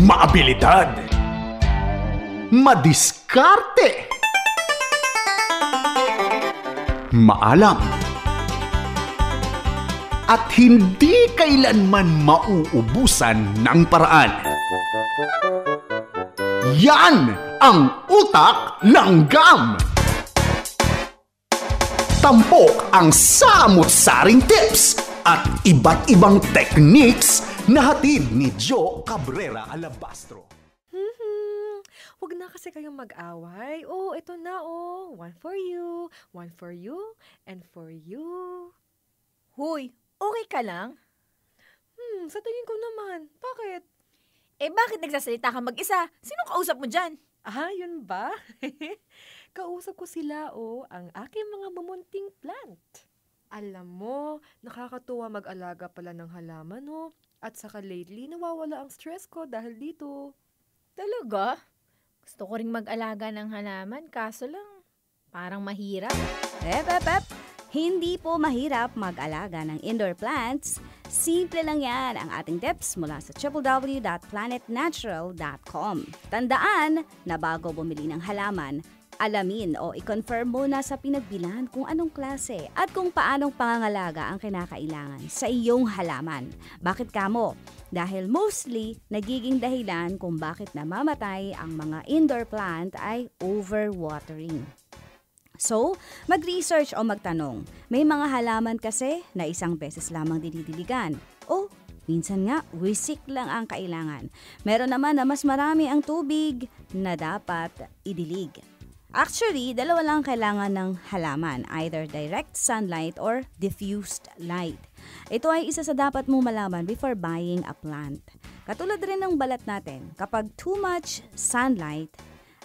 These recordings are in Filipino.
maabilidad, madiskarte, maalam, at hindi kailanman mauubusan ng paraan. Yan ang Utak Langgam! Tampok ang samut-saring tips at iba't ibang techniques na hatid ni Jo Cabrera Alabastro. Huwag na kasi kayong mag-away. Oh, ito na oh. One for you, and for you. Huy, okay ka lang? Sa tingin ko naman. Bakit? Bakit nagsasalita ka mag-isa? Sino kausap mo dyan? Yun ba? Kausap ko sila ang aking mga bumunting plant. Alam mo, nakakatuwa mag-alaga pala ng halaman At saka lately, nawawala ang stress ko dahil dito. Talaga? Gusto ko ring mag-alaga ng halaman, kaso lang, parang mahirap. Hindi po mahirap mag-alaga ng indoor plants. Simple lang yan ang ating tips mula sa www.planetnatural.com. Tandaan na bago bumili ng halaman, alamin o i-confirm muna sa pinagbilan kung anong klase at kung paanong pangangalaga ang kinakailangan sa iyong halaman. Bakit kamo? Dahil mostly, nagiging dahilan kung bakit namamatay ang mga indoor plant ay overwatering. So, mag-research o magtanong. May mga halaman kasi na isang beses lamang dinidiligan. O, minsan nga, wisik lang ang kailangan. Meron naman na mas marami ang tubig na dapat idilig. Actually, dalawa lang kailangan ng halaman, either direct sunlight or diffused light. Ito ay isa sa dapat mong malaman before buying a plant. Katulad rin ng balat natin, kapag too much sunlight,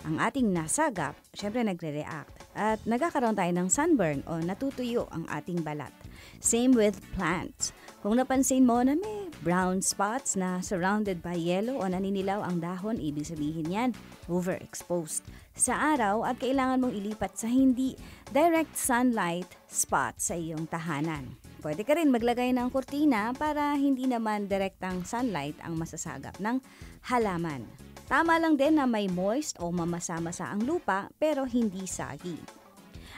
ang ating nasagap, syempre nagre-react at nagkakaroon tayo ng sunburn o natutuyo ang ating balat. Same with plants. Kung napansin mo na may brown spots na surrounded by yellow o naninilaw ang dahon, ibig sabihin yan, overexposed sa araw at kailangan mong ilipat sa hindi direct sunlight spot sa iyong tahanan. Pwede ka rin maglagay ng kurtina para hindi naman direktang sunlight ang masasagap ng halaman. Tama lang din na may moist o mamasa-masa ang lupa pero hindi sagi.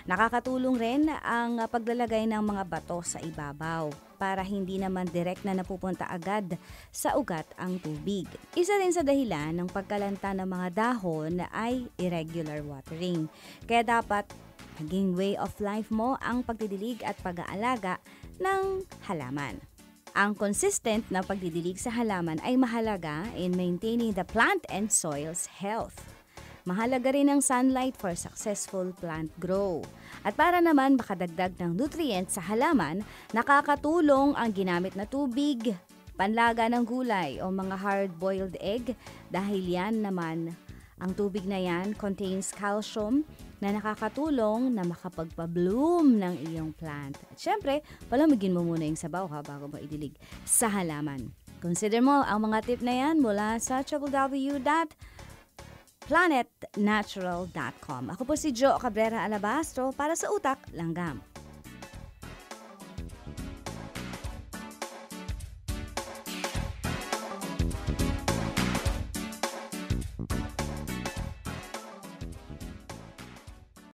Nakakatulong rin ang paglalagay ng mga bato sa ibabaw para hindi naman direct na napupunta agad sa ugat ang tubig. Isa rin sa dahilan ng pagkalanta ng mga dahon ay irregular watering. Kaya dapat maging way of life mo ang pagdidilig at pag-aalaga ng halaman. Ang consistent na pagdidilig sa halaman ay mahalaga in maintaining the plant and soil's health. Mahalaga rin ang sunlight for successful plant grow. At para naman makadagdag ng nutrients sa halaman, nakakatulong ang ginamit na tubig, panlaga ng gulay o mga hard-boiled egg dahil yan naman, ang tubig na yan contains calcium na nakakatulong na makapagpa-bloom ng iyong plant. At syempre, palamigin mo muna yung sabaw bago mo idilig sa halaman. Consider mo ang mga tip na yan mula sa www.planetnatural.com. Ako po si Jo Cabrera Alabastro para sa Utak Langgam.